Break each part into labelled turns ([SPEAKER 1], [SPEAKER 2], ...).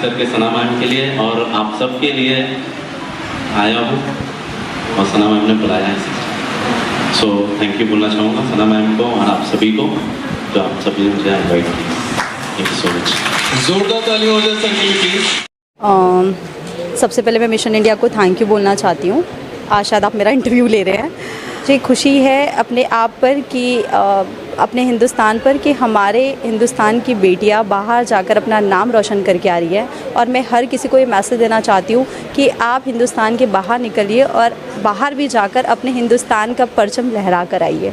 [SPEAKER 1] करके सना मैम के लिए और आप सबके लिए आया हूँ और सना मैम ने बुलाया है। सो थैंक यू बोलना चाहूँगा सना मैम को और आप सभी को जो आप सभी ने मुझे इन्वाइट किया। Thank you so much.
[SPEAKER 2] जोरदार ताली हो जाए सर के लिए प्लीज।
[SPEAKER 3] सबसे पहले मैं मिशन इंडिया को थैंक यू बोलना चाहती हूँ। आज शायद आप मेरा इंटरव्यू ले रहे हैं। मुझे खुशी है अपने आप पर कि अपने हिंदुस्तान पर कि हमारे हिंदुस्तान की बेटियाँ बाहर जाकर अपना नाम रोशन करके आ रही है। और मैं हर किसी को ये मैसेज देना चाहती हूँ कि आप हिंदुस्तान के बाहर निकलिए और बाहर भी जाकर अपने हिंदुस्तान का परचम लहरा कर आइए।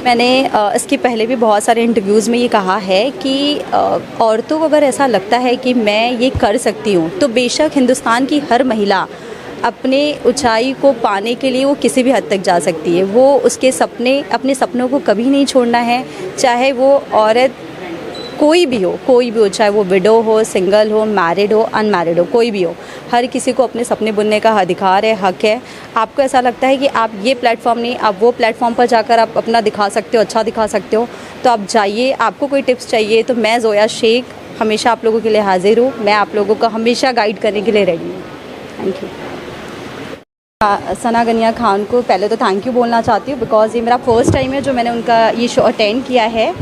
[SPEAKER 3] मैंने इसके पहले भी बहुत सारे इंटरव्यूज़ में ये कहा है कि औरतों को अगर ऐसा लगता है कि मैं ये कर सकती हूँ तो बेशक हिंदुस्तान की हर महिला अपने ऊंचाई को पाने के लिए वो किसी भी हद तक जा सकती है। वो उसके सपने अपने सपनों को कभी नहीं छोड़ना है, चाहे वो औरत कोई भी हो, चाहे वो विडो हो, सिंगल हो, मैरिड हो, अनमैरिड हो, कोई भी हो। हर किसी को अपने सपने बुनने का अधिकार है, हक है। आपको ऐसा लगता है कि आप ये प्लेटफॉर्म नहीं, आप वो प्लेटफॉर्म पर जाकर आप अपना दिखा सकते हो, अच्छा दिखा सकते हो, तो आप जाइए। आपको कोई टिप्स चाहिए तो मैं ज़ोया शेख हमेशा आप लोगों के लिए हाजिर हूँ। मैं आप लोगों को हमेशा गाइड करने के लिए रेडी हूँ। Thank you. सना गनिया खान को पहले तो थैंक यू बोलना चाहती हूँ बिकॉज़ ये मेरा फर्स्ट टाइम है जो मैंने उनका ये शो अटेंड किया है।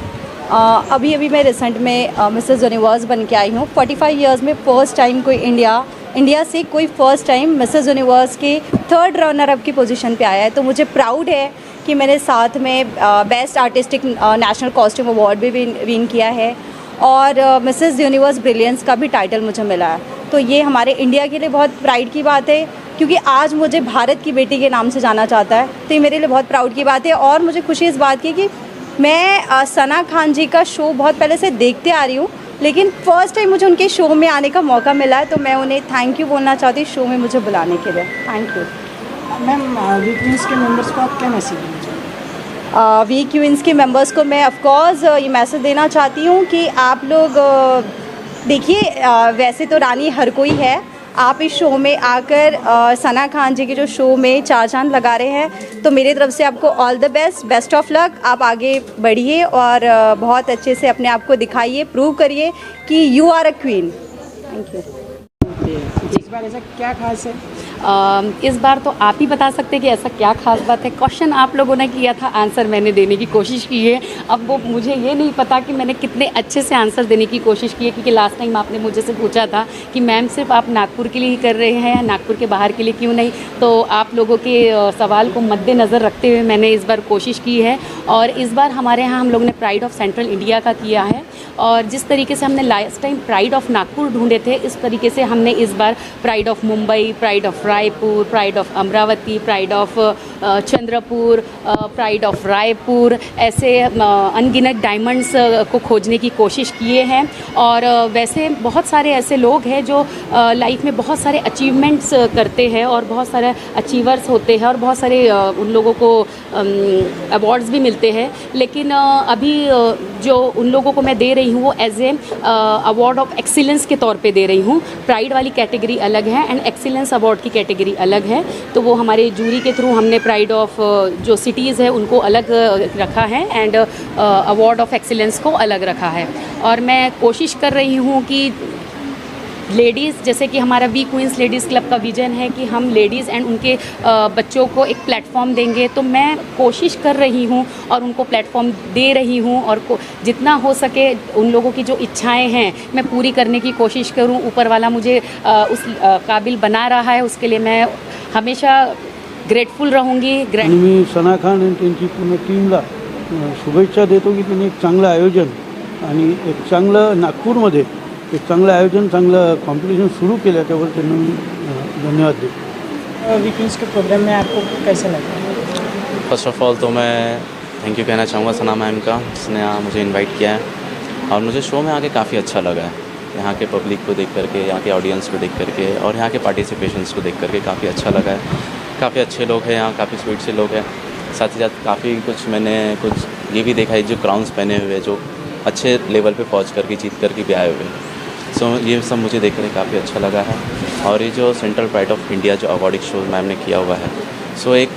[SPEAKER 3] अभी मैं रिसेंट में मिसेस यूनिवर्स बन के आई हूँ। 45 इयर्स में फ़र्स्ट टाइम कोई इंडिया से कोई फ़र्स्ट टाइम मिसेस यूनिवर्स के 3rd रनर अप की पोजीशन पे आया है। तो मुझे प्राउड है कि मैंने साथ में best artistic national costume award भी विन किया है और मिसेस यूनिवर्स ब्रिलियंस का भी टाइटल मुझे मिला है। तो ये हमारे इंडिया के लिए बहुत प्राइड की बात है क्योंकि आज मुझे भारत की बेटी के नाम से जाना चाहता है, तो ये मेरे लिए बहुत प्राउड की बात है। और मुझे खुशी इस बात की कि मैं सना खान जी का शो बहुत पहले से देखते आ रही हूँ, लेकिन फ़र्स्ट टाइम मुझे उनके शो में आने का मौका मिला है, तो मैं उन्हें थैंक यू बोलना चाहती हूँ शो में मुझे बुलाने के लिए। Thank you.
[SPEAKER 4] Ma'am we queens के मेंबर्स को आप क्या मैसेज देना चाहते
[SPEAKER 3] वी क्वींस के मेंबर्स को मैं ऑफकोर्स ये मैसेज देना चाहती हूँ कि आप लोग देखिए, वैसे तो रानी हर कोई है। आप इस शो में आकर सना खान जी के जो शो में 4 चांद लगा रहे हैं, तो मेरी तरफ से आपको all the best of luck. आप आगे बढ़िए और बहुत अच्छे से अपने आप को दिखाइए, प्रूव करिए कि you are a queen. Thank you.
[SPEAKER 4] इस बार ऐसा क्या खास है?
[SPEAKER 5] इस बार तो आप ही बता सकते हैं कि ऐसा क्या खास बात है। क्वेश्चन आप लोगों ने किया था, आंसर मैंने देने की कोशिश की है। अब वो मुझे ये नहीं पता कि मैंने कितने अच्छे से आंसर देने की कोशिश की है, क्योंकि लास्ट टाइम आपने मुझे से पूछा था कि मैम सिर्फ आप नागपुर के लिए ही कर रहे हैं, नागपुर के बाहर के लिए क्यों नहीं। तो आप लोगों के सवाल को मद्देनज़र रखते हुए मैंने इस बार कोशिश की है। और इस बार हमारे यहाँ हम लोगों ने प्राइड ऑफ सेंट्रल इंडिया का किया है, और जिस तरीके से हमने last time pride of Nagpur ढूंढे थे, इस तरीके से हमने इस बार pride of Mumbai, pride of Raipur, pride of Amravati, pride of Chandrapur, pride of Raipur, ऐसे अनगिनत डायमंड्स को खोजने की कोशिश किए हैं। और वैसे बहुत सारे ऐसे लोग हैं जो लाइफ में बहुत सारे अचीवमेंट्स करते हैं और बहुत सारे अचीवर्स होते हैं और बहुत सारे उन लोगों को अवार्ड्स भी मिलते हैं। लेकिन अभी जो उन लोगों को मैं दे रही हूँ वो as a award of excellence के तौर पे दे रही हूँ। प्राइड वाली कैटेगरी अलग है एंड एक्सीलेंस अवार्ड की कैटेगरी अलग है। तो वो हमारे जूरी के थ्रू हमने प्राइड ऑफ जो सिटीज़ है उनको अलग रखा है एंड अवार्ड ऑफ एक्सीलेंस को अलग रखा है। और मैं कोशिश कर रही हूँ कि लेडीज़, जैसे कि हमारा वी क्वींस लेडीज़ क्लब का विजन है कि हम लेडीज़ एंड उनके बच्चों को एक प्लेटफॉर्म देंगे, तो मैं कोशिश कर रही हूँ और उनको प्लेटफॉर्म दे रही हूँ। और जितना हो सके उन लोगों की जो इच्छाएं हैं मैं पूरी करने की कोशिश करूँ। ऊपर वाला मुझे उस काबिल बना रहा है, उसके लिए मैं हमेशा ग्रेटफुल रहूँगी।
[SPEAKER 6] मी सना खान आणि त्यांची पूर्ण टीमला शुभेच्छा देतो की त्यांनी एक चांगलं आयोजन आणि एक चांगलं नागपूरमध्ये एक चांगलं आयोजन, चांगलं कॉम्पिटिशन शुरू केलं, त्यावर त्यांना मी धन्यवाद देतो।
[SPEAKER 4] वी क्वींस के प्रोग्राम में आपको कैसा लगा?
[SPEAKER 1] फर्स्ट ऑफ ऑल तो मैं थैंक यू कहना चाहूँगा सना मैम का, जिसने मुझे इनवाइट किया है। और मुझे शो में आके काफ़ी अच्छा लगा है, यहाँ के पब्लिक को देख करके, यहाँ के ऑडियंस को देख करके और यहाँ के पार्टिसिपेशंस को देख करके काफ़ी अच्छा लगा है। काफ़ी अच्छे लोग हैं यहाँ, काफ़ी स्वीट से लोग हैं। साथ ही साथ काफ़ी कुछ ये भी देखा है जो क्राउन्स पहने हुए, जो अच्छे लेवल पे पहुँच करके जीत करके भी आए हुए। सो ये सब मुझे देख कर काफ़ी अच्छा लगा है। और ये जो सेंट्रल प्राइड ऑफ इंडिया जो अवार्डिंग शो मैम ने किया हुआ है, सो एक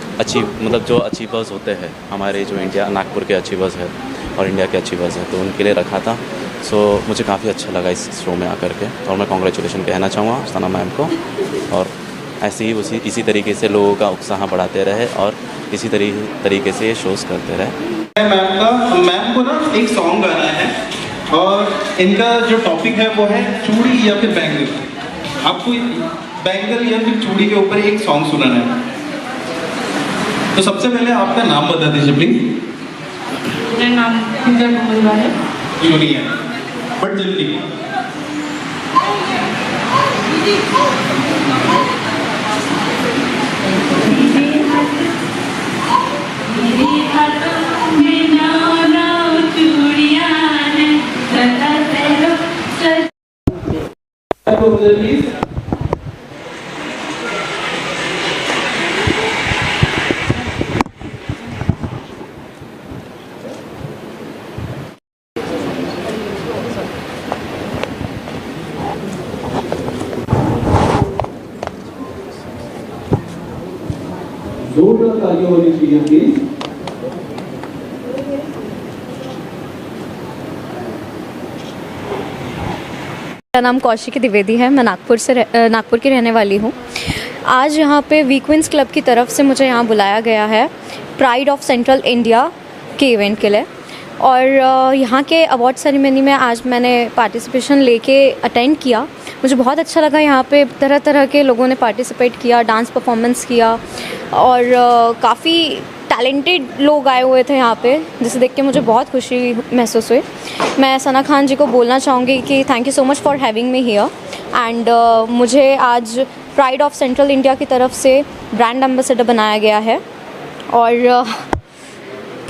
[SPEAKER 1] जो अचीवर्स होते हैं हमारे, जो इंडिया नागपुर के अचीवर्स हैं और इंडिया के अचीवर्स हैं, तो उनके लिए रखा था। सो मुझे काफ़ी अच्छा लगा इस शो में आकर के, और मैं कॉन्ग्रेचुलेशन कहना चाहूँगा सना मैम को, और ऐसे ही इसी तरीके से लोगों का उत्साह बढ़ाते रहे और इसी तरीके से ये शोज़ करते रहे।
[SPEAKER 2] मैम को ना एक सॉन्ग गाना है और इनका जो टॉपिक है वो है चूड़ी या फिर बैंगल। आपको बैंगल या फिर चूड़ी के ऊपर एक सॉन्ग सुनाना है। तो सबसे पहले आपका नाम बता दीजिए प्लीज।
[SPEAKER 7] मेरा नाम है
[SPEAKER 2] जूनियर, बट जल्दी। जोरदार तालियां होनी चाहिए प्लीज।
[SPEAKER 8] मेरा नाम कौशिकी द्विवेदी है। मैं नागपुर की रहने वाली हूँ। आज यहाँ पे वीक्विंस क्लब की तरफ से मुझे यहाँ बुलाया गया है प्राइड ऑफ सेंट्रल इंडिया के इवेंट के लिए, और यहाँ के अवार्ड सेरेमनी में आज मैंने पार्टिसिपेशन लेके अटेंड किया। मुझे बहुत अच्छा लगा। यहाँ पे तरह तरह के लोगों ने पार्टिसिपेट किया, डांस परफॉर्मेंस किया, और काफ़ी टैलेंटेड लोग आए हुए थे यहाँ पे, जिसे देख के मुझे बहुत खुशी महसूस हुई। मैं सना खान जी को बोलना चाहूँगी कि thank you so much for having me here, and मुझे आज प्राइड ऑफ सेंट्रल इंडिया की तरफ से ब्रांड एम्बेसडर बनाया गया है, और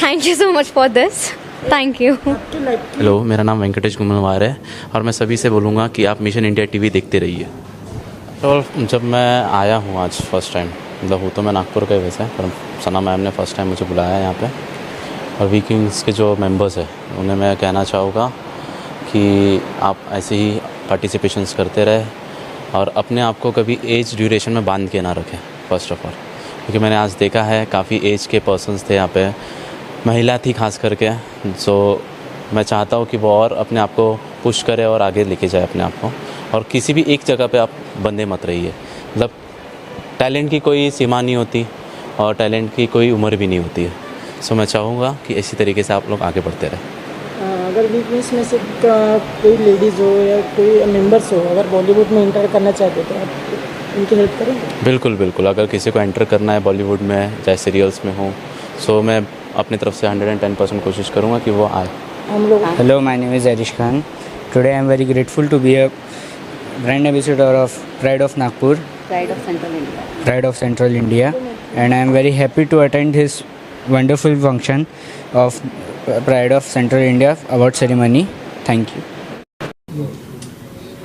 [SPEAKER 8] thank you so much for this. Thank you.
[SPEAKER 1] Hello, मेरा नाम वेंकटेश गुमलवार है, और मैं सभी से बोलूँगा कि आप मिशन इंडिया टीवी देखते रहिए। तो जब मैं आया हूँ आज फर्स्ट टाइम, मतलब हूँ तो मैं नागपुर का वैसे, पर सना मैम ने फर्स्ट टाइम मुझे बुलाया है यहाँ पे, और वीकिंग्स के जो मेंबर्स हैं उन्हें मैं कहना चाहूँगा कि आप ऐसे ही पार्टिसिपेशंस करते रहे, और अपने आप को कभी एज ड्यूरेशन में बांध के ना रखें फर्स्ट ऑफ ऑल, क्योंकि मैंने आज देखा है काफ़ी एज के पर्सन्स थे यहाँ पे, महिला थी खास करके। सो मैं चाहता हूँ कि वो और अपने आप को पुश करे और आगे लेके जाए अपने आप को, और किसी भी एक जगह पे आप बंधे मत रहिए। मतलब टैलेंट की कोई सीमा नहीं होती, और टैलेंट की कोई उम्र भी नहीं होती है। सो मैं चाहूँगा कि इसी तरीके से आप लोग आगे बढ़ते रहें।
[SPEAKER 4] अगर वीकनेस में से कोई लेडीज़ हो या कोई मेंबर्स हो, अगर बॉलीवुड में एंटर करना चाहते तो आप उनकी हेल्प करेंगे?
[SPEAKER 1] बिल्कुल बिल्कुल। अगर किसी को एंटर करना है बॉलीवुड में, चाहे सीरियल्स में हो, सो मैं अपनी तरफ से 110% कोशिश करूँगा कि वो आए।
[SPEAKER 9] Hello, my name is Arish Khan. Today I am very grateful to be a brand ambassador of Pride of Nagpur,
[SPEAKER 5] Pride of Central India.
[SPEAKER 9] Pride of Central India, and I am very happy to attend this wonderful function of Pride of Central India award ceremony. Thank you.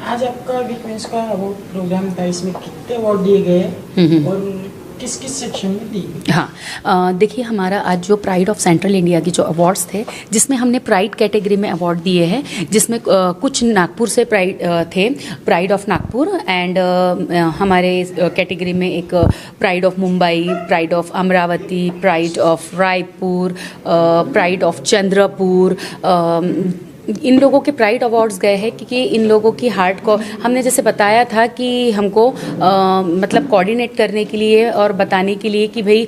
[SPEAKER 4] आज आपका weakness का award programme था, इसमें कितने award दिए गए और किस किस सेक्शन में दिए?
[SPEAKER 5] हाँ, देखिए हमारा आज जो प्राइड ऑफ सेंट्रल इंडिया की जो अवार्ड्स थे, जिसमें हमने प्राइड कैटेगरी में अवार्ड दिए हैं, जिसमें कुछ नागपुर से प्राइड थे, प्राइड ऑफ नागपुर, एंड हमारे कैटेगरी में एक pride of Mumbai, pride of Amravati, pride of Raipur, pride of Chandrapur, इन लोगों के प्राइड अवार्ड्स गए हैं, क्योंकि इन लोगों की हार्ड को हमने जैसे बताया था कि हमको मतलब कोऑर्डिनेट करने के लिए और बताने के लिए कि भाई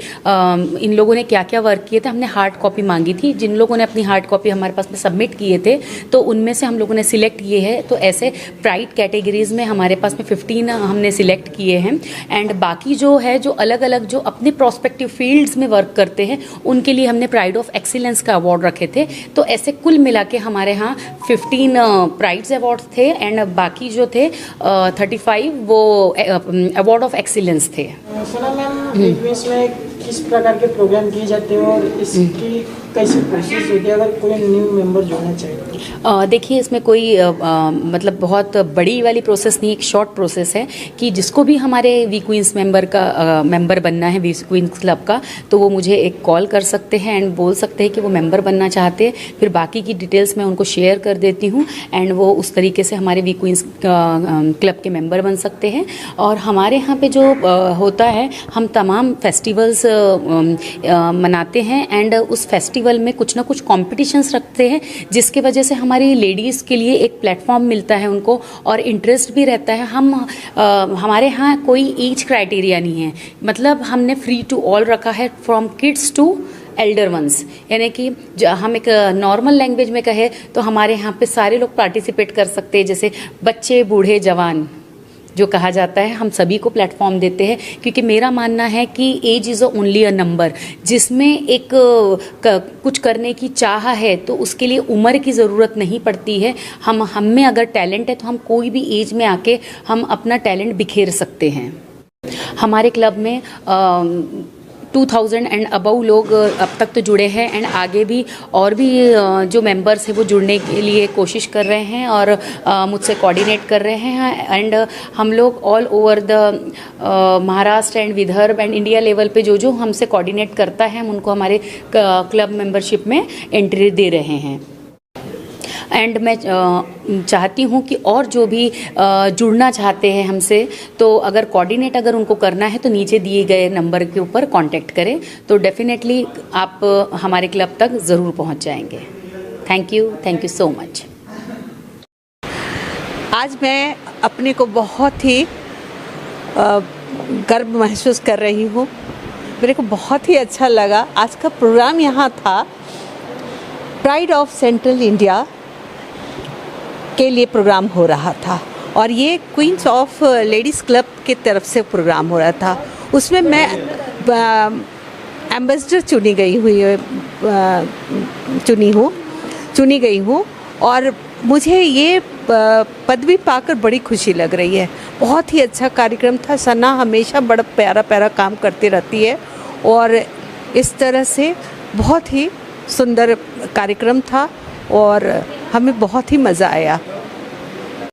[SPEAKER 5] इन लोगों ने क्या क्या वर्क किए थे, हमने हार्ड कॉपी मांगी थी। जिन लोगों ने अपनी हार्ड कॉपी हमारे पास में सबमिट किए थे, तो उनमें से हम लोगों ने सिलेक्ट किए हैं। तो ऐसे प्राइड कैटेगरीज में हमारे पास में 15 हमने सिलेक्ट किए हैं, एंड बाकी जो है जो अलग अलग जो अपने प्रोस्पेक्टिव फील्ड्स में वर्क करते हैं, उनके लिए हमने प्राइड ऑफ एक्सीलेंस का अवार्ड रखे थे। तो ऐसे कुल मिला के हमारे यहाँ 15 प्राइड्स अवार्ड थे, एंड बाकी जो थे 35 वो अवार्ड ऑफ एक्सीलेंस थे।
[SPEAKER 4] सना मैम, वीकनेस में किस प्रकार के प्रोग्राम किए जाते हैं और इसकी कैसी प्रोसेस होती है अगर कोई न्यू मेंबर जोड़ना चाहे तो?
[SPEAKER 5] देखिए इसमें कोई मतलब बहुत बड़ी वाली प्रोसेस नहीं, एक शॉर्ट प्रोसेस है कि जिसको भी हमारे वी क्वींस मेंबर बनना है, वी क्वींस क्लब का, तो वो मुझे एक कॉल कर सकते हैं एंड बोल सकते हैं कि वो मेंबर बनना चाहते हैं। फिर बाकी की डिटेल्स मैं उनको शेयर कर देती हूँ, एंड वो उस तरीके से हमारे वी क्वींस क्लब के मेंबर बन सकते हैं। और हमारे यहाँ पे जो होता है, हम तमाम फेस्टिवल्स मनाते हैं एंड उस फेस्टिवल में कुछ ना कुछ कॉम्पिटिशन्स रखते हैं, जिसके वजह से हमारी लेडीज़ के लिए एक प्लेटफॉर्म मिलता है उनको और इंटरेस्ट भी रहता है। हमारे यहाँ कोई एज क्राइटेरिया नहीं है, मतलब हमने फ्री टू ऑल रखा है, from kids to elder ones, यानी कि हम एक नॉर्मल लैंग्वेज में कहें तो हमारे यहाँ पे सारे लोग पार्टिसिपेट कर सकते हैं, जैसे बच्चे, बूढ़े, जवान जो कहा जाता है, हम सभी को प्लेटफॉर्म देते हैं। क्योंकि मेरा मानना है कि age is only a number, जिसमें एक कुछ करने की चाह है तो उसके लिए उम्र की ज़रूरत नहीं पड़ती है। हम में अगर टैलेंट है तो हम कोई भी एज में आके हम अपना टैलेंट बिखेर सकते हैं। हमारे क्लब में 2000 एंड अबव लोग अब तक तो जुड़े हैं एंड आगे भी और भी जो मेंबर्स हैं वो जुड़ने के लिए कोशिश कर रहे हैं और मुझसे कोऑर्डिनेट कर रहे हैं। एंड हम लोग all over the Maharashtra and Vidarbha and India level पे जो हमसे कोऑर्डिनेट करता है हम उनको हमारे क्लब मेंबरशिप में एंट्री दे रहे हैं। एंड मैं चाहती हूँ कि और जो भी जुड़ना चाहते हैं हमसे, तो अगर कोऑर्डिनेट अगर उनको करना है तो नीचे दिए गए नंबर के ऊपर कांटेक्ट करें, तो डेफिनेटली आप हमारे क्लब तक ज़रूर पहुँच जाएंगे। Thank you so much.
[SPEAKER 10] आज मैं अपने को बहुत ही गर्व महसूस कर रही हूँ। मेरे को बहुत ही अच्छा लगा। आज का प्रोग्राम यहाँ था, प्राइड ऑफ सेंट्रल इंडिया के लिए प्रोग्राम हो रहा था और ये क्वींस ऑफ लेडीज़ क्लब की तरफ से प्रोग्राम हो रहा था। उसमें मैं एम्बेसडर चुनी गई हूँ और मुझे ये पदवी पाकर बड़ी खुशी लग रही है। बहुत ही अच्छा कार्यक्रम था। सना हमेशा बड़ा प्यारा काम करती रहती है और इस तरह से बहुत ही सुंदर कार्यक्रम था और हमें बहुत ही मज़ा आया।